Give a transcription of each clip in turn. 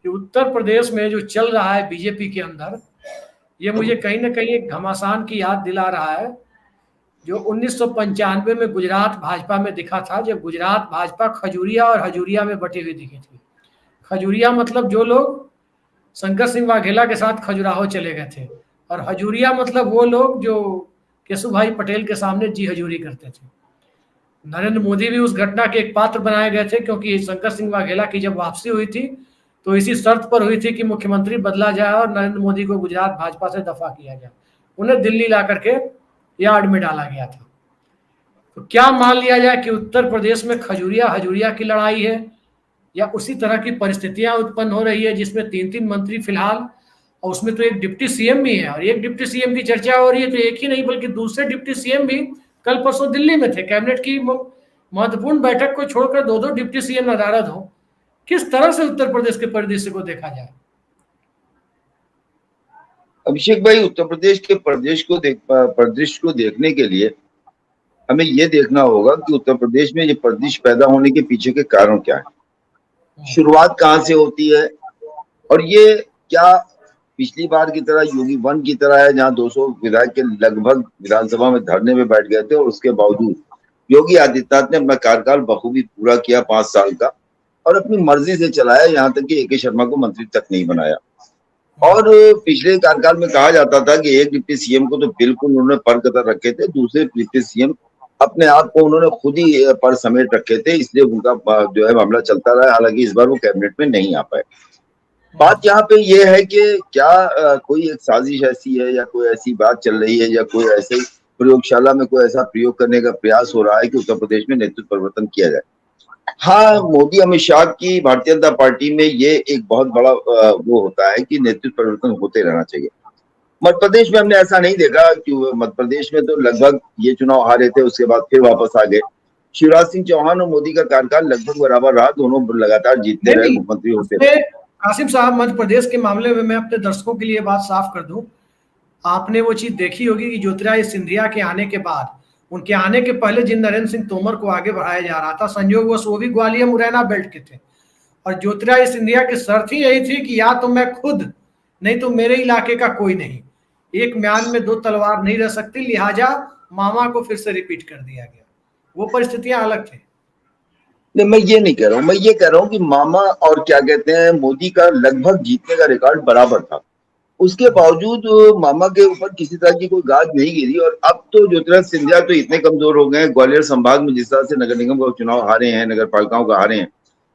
कि उत्तर प्रदेश में जो चल रहा है बीजेपी के अंदर, ये मुझे कहीं ना कहीं एक घमासान की याद दिला रहा है जो 1995 में गुजरात भाजपा में दिखा था, जब गुजरात भाजपा खजूरिया और हजूरिया में बटी हुई दिखी थी। खजूरिया मतलब जो लोग शंकर सिंह वाघेला के साथ खजुराहो चले गए थे, और हजूरिया मतलब वो लोग जो केशु भाई पटेल के सामने जी हजूरी करते थे। नरेंद्र मोदी भी उस घटना के एक पात्र बनाए गए थे, क्योंकि शंकर सिंह वाघेला की जब वापसी हुई थी तो इसी शर्त पर हुई थी कि मुख्यमंत्री बदला जाए और नरेंद्र मोदी को गुजरात भाजपा से दफा किया जाए। उन्हें दिल्ली ला करके यार्ड में डाला गया था। तो क्या मान लिया जाए कि उत्तर प्रदेश में खजूरिया हजूरिया की लड़ाई है, या उसी तरह की परिस्थितियां उत्पन्न हो रही है जिसमें 3-3 मंत्री फिलहाल, और उसमें तो एक डिप्टी सीएम भी है, और एक डिप्टी सीएम की चर्चा हो रही है, तो एक ही नहीं बल्कि दूसरे डिप्टी सीएम भी कल परसों दिल्ली में थे। कैबिनेट की महत्वपूर्ण बैठक को छोड़कर 2-2 डिप्टी सीएम नदारद हो। किस तरह से उत्तर प्रदेश के परिदृश्य को देखा जाए? अभिषेक भाई, उत्तर प्रदेश के परिदृश्य को देखने के लिए हमें ये देखना होगा कि उत्तर प्रदेश में ये परिदृश्य पैदा होने के पीछे के कारण क्या है, शुरुआत कहाँ से होती है, और ये क्या पिछली बार की तरह योगी 1 की तरह है जहां 200 विधायक के लगभग विधानसभा में धरने में बैठ गए थे और उसके बावजूद योगी आदित्यनाथ ने अपना कार्यकाल बखूबी पूरा किया 5 साल का और अपनी मर्जी से चलाया, यहाँ तक कि AK शर्मा को मंत्री तक नहीं बनाया। और पिछले कार्यकाल में कहा जाता था कि एक डिप्टी सीएम को तो बिल्कुल उन्होंने पर कतर रखे थे, दूसरे डिप्टी सीएम अपने आप को उन्होंने खुद ही पर समेट रखे थे, इसलिए उनका जो है मामला चलता रहा। हालांकि इस बार वो कैबिनेट में नहीं आ पाए। बात यहाँ पे ये है कि क्या कोई एक साजिश ऐसी है या कोई ऐसी बात चल रही है या कोई ऐसे प्रयोगशाला में कोई ऐसा प्रयोग करने का प्रयास हो रहा है कि उत्तर प्रदेश में नेतृत्व परिवर्तन किया जाए। हाँ, मोदी अमित शाह की भारतीय जनता पार्टी में ये एक बहुत बड़ा वो होता है कि नेतृत्व परिवर्तन होते रहना चाहिए। मध्य प्रदेश में हमने ऐसा नहीं देखा कि मध्य प्रदेश में तो लगभग ये चुनाव हारे थे, उसके बाद फिर वापस आ गए। शिवराज सिंह चौहान और मोदी का कार्यकाल लगभग बराबर रहा, दोनों लगातार जीतते रहे, मुख्यमंत्री होते रहे। कासिम साहब, मध्य प्रदेश के मामले में मैं अपने दर्शकों के लिए बात साफ कर दूं, आपने वो चीज देखी होगी कि ज्योतिरादित्य सिंधिया के आने के बाद, उनके आने के पहले जिन नरेंद्र सिंह तोमर को आगे बढ़ाया जा रहा था, संयोगवश वो भी ग्वालियर मुरैना बेल्ट के थे, और ज्योतिरादित्य सिंधिया की शर्त ही यही थी कि या तो मैं खुद, नहीं तो मेरे इलाके का कोई नहीं, एक म्यान में 2 तलवार नहीं रह सकती, लिहाजा मामा को फिर से रिपीट कर दिया गया। वो परिस्थितियां अलग थी। नहीं, मैं ये नहीं कह रहा हूँ, मैं ये कह रहा हूँ कि मामा और क्या कहते हैं मोदी का लगभग जीतने का रिकॉर्ड बराबर था, उसके बावजूद मामा के ऊपर किसी तरह की कोई गाज नहीं गिरी। और अब तो ज्योतिरादित्य सिंधिया तो इतने कमजोर हो गए हैं, ग्वालियर संभाग में जिस तरह से नगर निगम का चुनाव हारे हैं, नगर पालिकाओं का हारे हैं,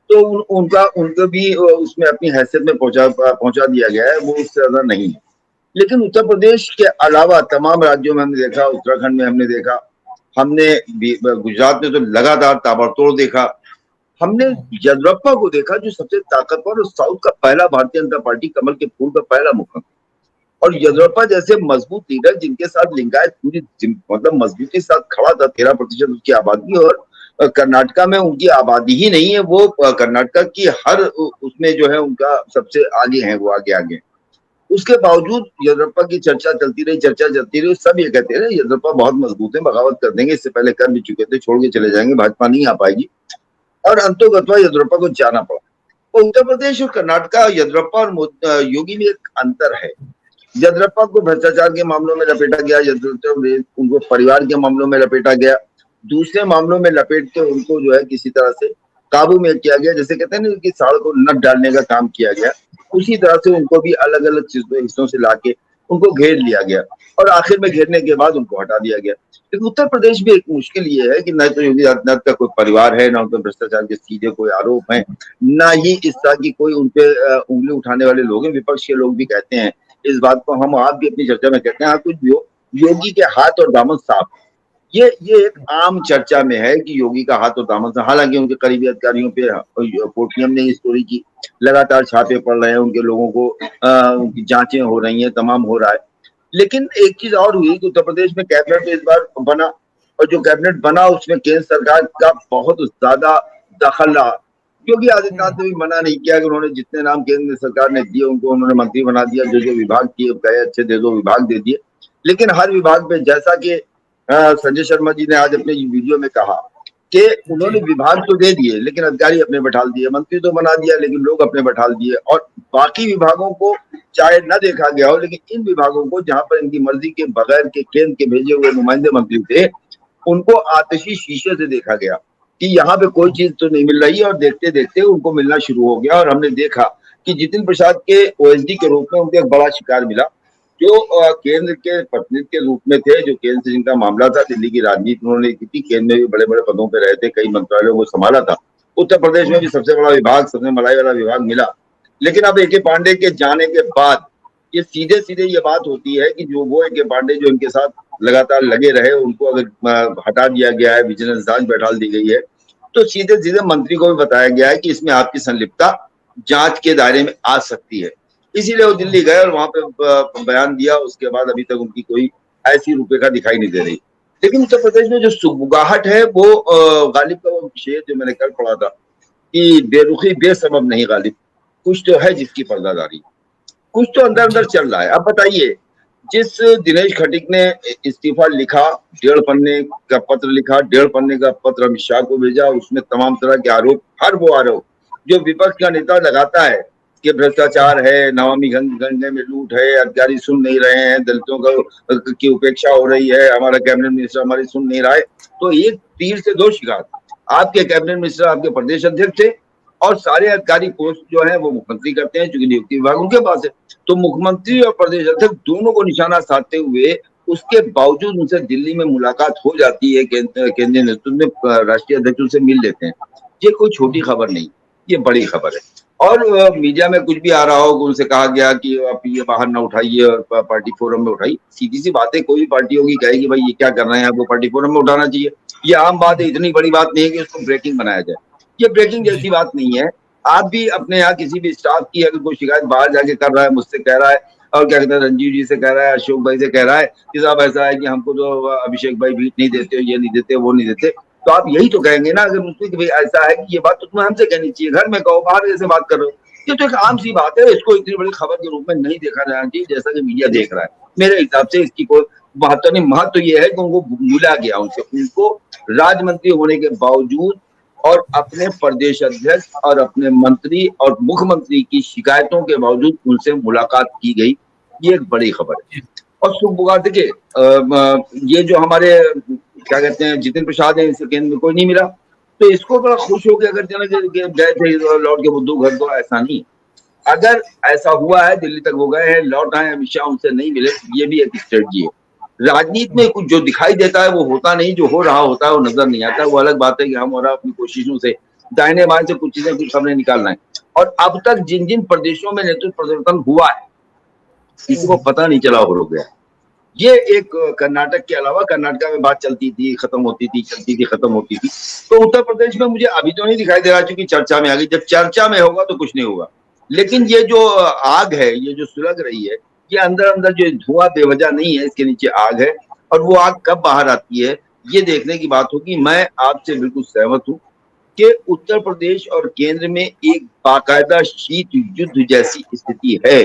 तो उनको भी उसमें अपनी हैसियत में पहुंचा दिया गया है, वो उससे ज्यादा नहीं है। लेकिन उत्तर प्रदेश के अलावा तमाम राज्यों में हमने देखा, उत्तराखंड में हमने देखा, हमने गुजरात में तो लगातार ताबड़तोड़ देखा, हमने येदियुरप्पा को देखा जो सबसे ताकतवर और साउथ का पहला भारतीय जनता पार्टी कमल के फूल का पहला मुखिया, और येदियुरप्पा जैसे मजबूत लीडर जिनके साथ लिंगायत पूरी मतलब मजबूती के साथ खड़ा था, 13% उसकी आबादी, और कर्नाटका में उनकी आबादी ही नहीं है, वो कर्नाटका की हर उसमें जो है उनका सबसे आगे है, वो आगे। उसके बावजूद येदियुरप्पा की चर्चा चलती रही, सब ये कहते रहे येदियुरप्पा बहुत मजबूत है, बगावत कर देंगे, इससे पहले कर भी चुके थे, छोड़ के चले जाएंगे, भाजपा नहीं आ पाएगी, और अंतोगत्वा येदियुरप्पा को जाना पड़ा। तो उत्तर प्रदेश और कर्नाटका, येदियुरप्पा और योगी में एक अंतर है। येदियुरप्पा को भ्रष्टाचार के मामलों में लपेटा गया, उनको परिवार के मामलों में लपेटा गया, दूसरे मामलों में लपेट के उनको जो है किसी तरह से काबू में किया गया, जैसे कहते हैं ना कि साड़ को नट डालने का काम किया गया, उसी तरह से उनको भी अलग अलग हिस्सों से लाके उनको घेर लिया गया, और आखिर में घेरने के बाद उनको हटा दिया गया। लेकिन उत्तर प्रदेश में एक मुश्किल ये है कि न तो योगी आदित्यनाथ का कोई परिवार है, ना उन पर भ्रष्टाचार के सीधे कोई आरोप है, ना ही इस तरह की कोई उनपे उंगली उठाने वाले लोग हैं। विपक्ष के लोग भी कहते हैं इस बात को, हम आप भी अपनी चर्चा में कहते हैं, हाँ कुछ योगी के हाथ और दामन साफ, ये एक आम चर्चा में है कि योगी का हाथ और दामन साफ। हालांकि उनके करीबी अधिकारियों पे पोर्टियम ने इस स्टोरी की, लगातार छापे पड़ रहे हैं, उनके लोगों को उनकी जांचें हो रही हैं, तमाम हो रहा है। लेकिन एक चीज और हुई कि उत्तर प्रदेश में कैबिनेट इस बार बना, और जो कैबिनेट बना उसमें केंद्र सरकार का बहुत ज्यादा दखल रहा। योगी आदित्यनाथ ने भी मना नहीं किया कि उन्होंने जितने नाम केंद्र सरकार ने दिए उनको उन्होंने मंत्री बना दिया, जो विभाग किए गए अच्छे दे दो विभाग दे दिए। लेकिन हर विभाग में, जैसा कि संजय शर्मा जी ने आज अपने वीडियो में कहा कि उन्होंने विभाग तो दे दिए लेकिन अधिकारी अपने बैठा दिए, मंत्री तो बना दिया लेकिन लोग अपने बैठा दिए, और बाकी विभागों को चाहे न देखा गया हो, लेकिन इन विभागों को जहां पर इनकी मर्जी के बगैर के केंद्र के भेजे हुए नुमाइंदे मंत्री थे, उनको आतिशी शीशे से देखा गया कि यहाँ पे कोई चीज तो नहीं मिल रही है, और देखते देखते उनको मिलना शुरू हो गया। और हमने देखा कि जितिन प्रसाद के ओएसडी के रूप में उनको एक बड़ा शिकार मिला, जो केंद्र के प्रतिनिधि के रूप में थे, जो केंद्र से जिनका मामला था, दिल्ली की राजनीति उन्होंने की थी, केंद्र में भी बड़े बड़े पदों पर रहे थे, कई मंत्रालयों को संभाला था, उत्तर प्रदेश में भी सबसे बड़ा विभाग, सबसे मलाई वाला विभाग मिला। लेकिन अब ए.के. पांडे के जाने के बाद ये सीधे सीधे ये बात होती है कि जो वो ए.के. पांडे जो इनके साथ लगातार लगे रहे, उनको अगर हटा दिया गया है, विजिलेंस जांच बैठा दी गई है, तो सीधे सीधे मंत्री को भी बताया गया है कि इसमें आपकी संलिप्तता जांच के दायरे में आ सकती है। इसीलिए वो दिल्ली गए और वहां पे बयान दिया। उसके बाद अभी तक उनकी कोई ऐसी रूपरेखा दिखाई नहीं दे रही। लेकिन उत्तर प्रदेश में जो सुगबुगाहट है वो गालिब का वो शेर जो मैंने कल पढ़ा था कि बेरुखी बेसबब नहीं गालिब, कुछ तो है जिसकी पर्दादारी, कुछ तो अंदर अंदर चल रहा है। अब बताइए, जिस दिनेश खटीक ने इस्तीफा लिखा, 1.5 पन्ने का पत्र लिखा, 1.5 पन्ने का पत्र अमित शाह को भेजा, उसमें तमाम तरह के आरोप, हर वो आरोप जो विपक्ष का नेता लगाता है कि भ्रष्टाचार है, नमामि गंगे में लूट है, अधिकारी सुन नहीं रहे हैं, दलितों की उपेक्षा हो रही है, हमारा कैबिनेट मिनिस्टर हमारी सुन नहीं रहा है, तो एक तीर से दो शिकार। आपके कैबिनेट मिनिस्टर आपके प्रदेश अध्यक्ष थे, और सारे अधिकारी पोस्ट जो है वो मुख्यमंत्री करते हैं, चूंकि नियुक्ति विभाग उनके पास है। तो मुख्यमंत्री और प्रदेश अध्यक्ष दोनों को निशाना साधते हुए उसके बावजूद उनसे दिल्ली में मुलाकात हो जाती है, केंद्रीय नेतृत्व में राष्ट्रीय अध्यक्षों से मिल लेते हैं। ये कोई छोटी खबर नहीं, ये बड़ी खबर है। और मीडिया में कुछ भी आ रहा हो, उनसे कहा गया कि आप ये बाहर ना उठाइए और पार्टी फोरम में उठाइए। सीधी सी बात है, कोई भी पार्टी होगी कहेगी भाई ये क्या कर रहे हैं, आपको पार्टी फोरम में उठाना चाहिए। ये आम बात है, इतनी बड़ी बात नहीं है कि उसको ब्रेकिंग बनाया जाए। ये ब्रेकिंग जैसी बात नहीं है। आप भी अपने यहाँ किसी भी स्टाफ की अगर कोई शिकायत बाहर जाके कर रहा है, मुझसे कह रहा है, और क्या कहते हैं रंजीव जी से कह रहा है, अशोक भाई से कह रहा है कि साहब ऐसा है कि हमको तो अभिषेक भाई भी नहीं देते, ये नहीं देते, वो नहीं देते, तो आप यही तो कहेंगे ना अगर मुझसे कि भाई ऐसा है कि ये बात तो तुम्हें हमसे कहनी चाहिए, घर में कहो, बाहर जैसे बात कर रहे हो। ये तो एक आम सी बात है, इसको इतनी बड़ी खबर के रूप में नहीं देखा जाना चाहिए जैसा कि मीडिया देख रहा है। मेरे हिसाब से इसकी कोई महत्व नहीं। महत्व ये है कि उनको भूला गया, उनको राज्य मंत्री होने के बावजूद और अपने प्रदेश अध्यक्ष और अपने मंत्री और मुख्यमंत्री की शिकायतों के बावजूद उनसे मुलाकात की गई। ये एक बड़ी खबर है। और सुबह देखिए, ये जो हमारे क्या कहते हैं जितिन प्रसाद है, इसे केंद्र में कोई नहीं मिला, तो इसको बड़ा खुश हो गया अगर गए थे लौट के बुद्धू घर, तो ऐसा नहीं। अगर ऐसा हुआ है, दिल्ली तक वो गए हैं, लौट आए, अमित शाह उनसे नहीं मिले, ये भी एक स्ट्रेटजी है। राजनीति में कुछ जो दिखाई देता है वो होता नहीं, जो हो रहा होता है वो नजर नहीं आता। वो अलग बात है कि हम और अपनी कोशिशों से दाहिने बाएं से कुछ चीजें, कुछ खबरें निकालना है। और अब तक जिन जिन प्रदेशों में नेतृत्व परिवर्तन हुआ है, किसी को पता नहीं चला हो गया। ये एक कर्नाटक के अलावा, कर्नाटक में बात चलती थी, खत्म होती थी, चलती थी, खत्म होती थी। तो उत्तर प्रदेश में मुझे अभी तो नहीं दिखाई दे रहा, क्योंकि चर्चा में आ गई। जब चर्चा में होगा तो कुछ नहीं होगा। लेकिन ये जो आग है, ये जो सुलग रही है, ये अंदर अंदर जो धुआं बेवजह नहीं है, इसके नीचे आग है। और वो आग कब बाहर आती है, ये देखने की बात होगी। मैं आपसे बिल्कुल सहमत हूँ कि उत्तर प्रदेश और केंद्र में एक बाकायदा शीत युद्ध जैसी स्थिति है।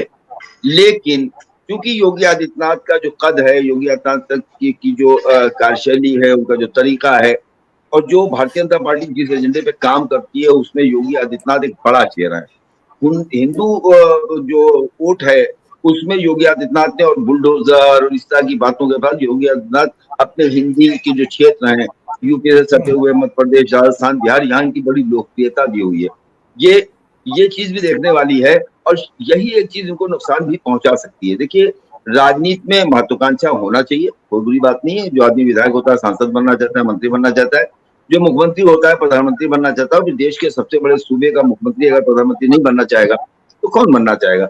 लेकिन क्योंकि योगी आदित्यनाथ का जो कद है, योगी आदित्यनाथ की जो कार्यशैली है, उनका जो तरीका है, और जो भारतीय जनता पार्टी जिस एजेंडे पे काम करती है, उसमें योगी आदित्यनाथ एक बड़ा चेहरा है। हिंदू जो वोट है उसमें योगी आदित्यनाथ ने, और बुलडोजर और इस तरह की बातों के बाद योगी आदित्यनाथ अपने हिंदी के जो क्षेत्र हैं, यूपी से सटे हुए मध्य प्रदेश, राजस्थान, बिहार, यहाँ की बड़ी लोकप्रियता भी हुई है। ये चीज भी देखने वाली है, और यही एक चीज उनको नुकसान भी पहुंचा सकती है। देखिए, राजनीति में महत्वाकांक्षा होना चाहिए, कोई बुरी बात नहीं है। जो आदमी विधायक होता है, सांसद बनना चाहता है, मंत्री बनना चाहता है, जो मुख्यमंत्री होता है, प्रधानमंत्री बनना चाहता है। जो देश के सबसे बड़े सूबे का मुख्यमंत्री अगर प्रधानमंत्री नहीं बनना चाहेगा तो कौन बनना चाहेगा।